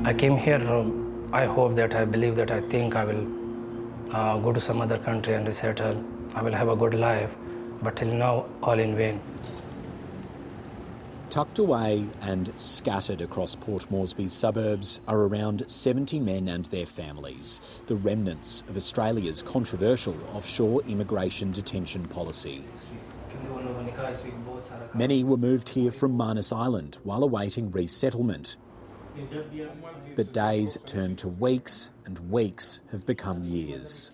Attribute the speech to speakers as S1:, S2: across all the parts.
S1: I came here, I hope that, I believe that, I think I will go to some other country and resettle. I will have a good life, but till now, all in vain.
S2: Tucked away and scattered across Port Moresby's suburbs are around 70 men and their families, the remnants of Australia's controversial offshore immigration detention policy. Many were moved here from Manus Island while awaiting resettlement. But days turned to weeks, and weeks have become years.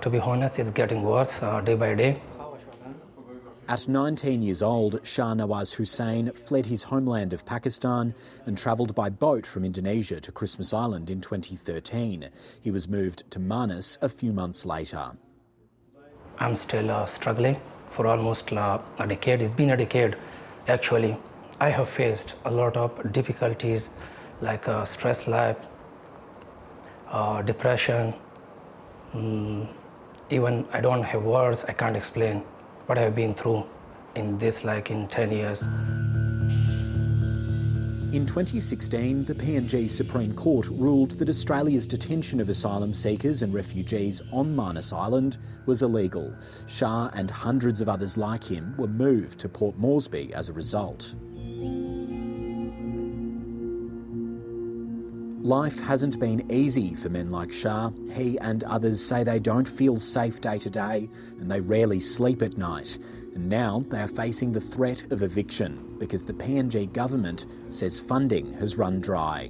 S1: To be honest, it's getting worse day by day.
S2: At 19 years old, Shah Nawaz Hussain fled his homeland of Pakistan and travelled by boat from Indonesia to Christmas Island in 2013. He was moved to Manus a few months later.
S1: I'm still struggling for almost a decade. It's been a decade, actually. I have faced a lot of difficulties like stress life, depression. Even I don't have words, I can't explain what I've been through in this, in 10 years.
S2: In 2016, the PNG Supreme Court ruled that Australia's detention of asylum seekers and refugees on Manus Island was illegal. Shah and hundreds of others like him were moved to Port Moresby as a result. Life hasn't been easy for men like Shah. He and others say they don't feel safe day to day and they rarely sleep at night. And now they are facing the threat of eviction because the PNG government says funding has run dry.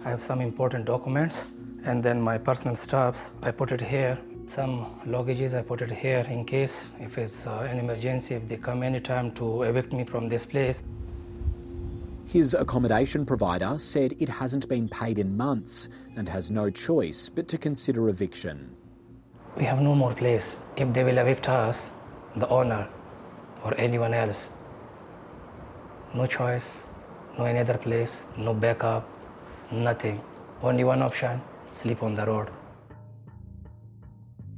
S1: I have some important documents and then my personal stuffs, I put it here. Some luggages, I put it here in case if it's an emergency, if they come anytime to evict me from this place.
S2: His accommodation provider said it hasn't been paid in months and has no choice but to consider eviction.
S1: We have no more place. If they will evict us, the owner or anyone else, no choice, no any other place, no backup, nothing. Only one option, sleep on the road.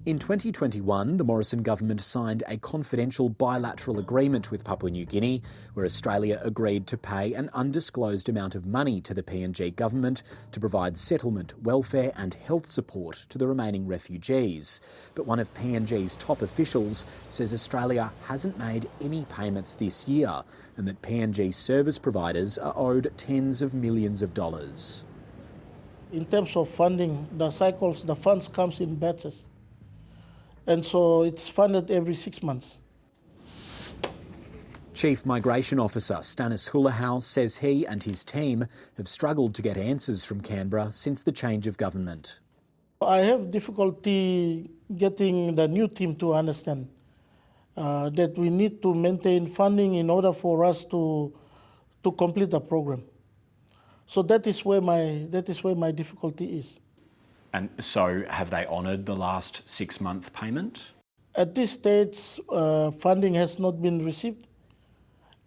S2: In 2021, the Morrison government signed a confidential bilateral agreement with Papua New Guinea, where Australia agreed to pay an undisclosed amount of money to the PNG government to provide settlement, welfare and health support to the remaining refugees. But one of PNG's top officials says Australia hasn't made any payments this year and that PNG service providers are owed tens of millions of dollars.
S3: In terms of funding, the funds comes in batches. And so it's funded every 6 months.
S2: Chief Migration Officer Stanis Hulahau says he and his team have struggled to get answers from Canberra since the change of government.
S3: I have difficulty getting the new team to understand that we need to maintain funding in order for us to complete the program. So that is where my difficulty is.
S4: And so have they honoured the last 6-month payment?
S3: At this stage, funding has not been received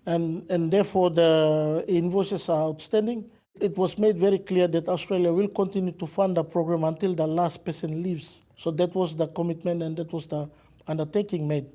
S3: and therefore the invoices are outstanding. It was made very clear that Australia will continue to fund the program until the last person leaves. So that was the commitment and that was the undertaking made.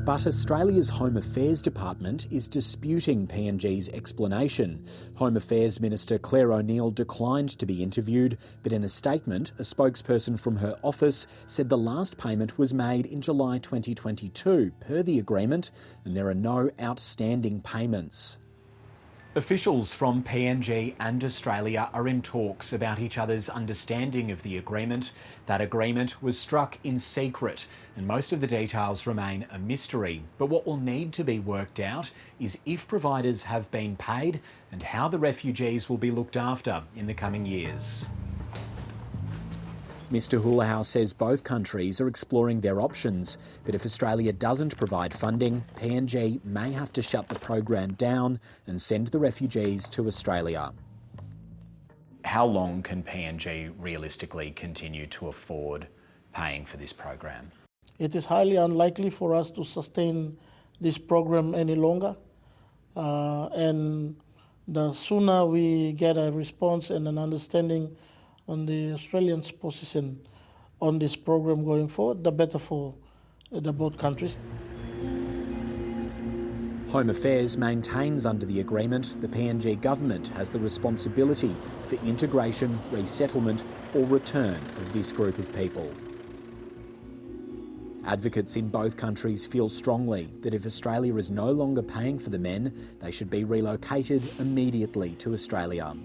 S2: But Australia's Home Affairs Department is disputing PNG's explanation. Home Affairs Minister Claire O'Neill declined to be interviewed, but in a statement, a spokesperson from her office said the last payment was made in July 2022 per the agreement, and there are no outstanding payments. Officials from PNG and Australia are in talks about each other's understanding of the agreement. That agreement was struck in secret and most of the details remain a mystery. But what will need to be worked out is if providers have been paid and how the refugees will be looked after in the coming years. Mr Hulahau says both countries are exploring their options, but if Australia doesn't provide funding, PNG may have to shut the program down and send the refugees to Australia.
S4: How long can PNG realistically continue to afford paying for this program?
S3: It is highly unlikely for us to sustain this program any longer. And the sooner we get a response and an understanding on the Australians' position on this program going forward, the better for the both countries.
S2: Home Affairs maintains under the agreement the PNG government has the responsibility for integration, resettlement or return of this group of people. Advocates in both countries feel strongly that if Australia is no longer paying for the men, they should be relocated immediately to Australia.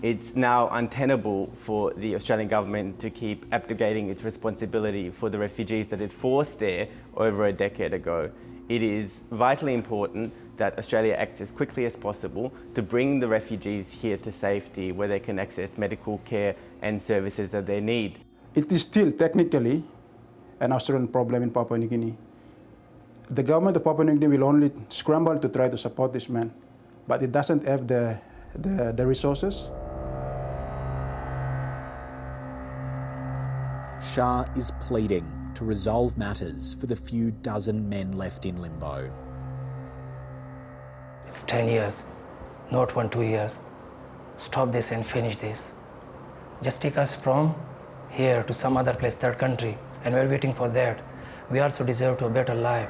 S5: It's now untenable for the Australian government to keep abdicating its responsibility for the refugees that it forced there over a decade ago. It is vitally important that Australia acts as quickly as possible to bring the refugees here to safety where they can access medical care and services that they need.
S6: It is still technically an Australian problem in Papua New Guinea. The government of Papua New Guinea will only scramble to try to support this man, but it doesn't have the resources.
S2: Shah is pleading to resolve matters for the few dozen men left in limbo.
S1: It's 10 years, not 1, 2 years. Stop this and finish this. Just take us from here to some other place, third country, and we're waiting for that. We also deserve a better life.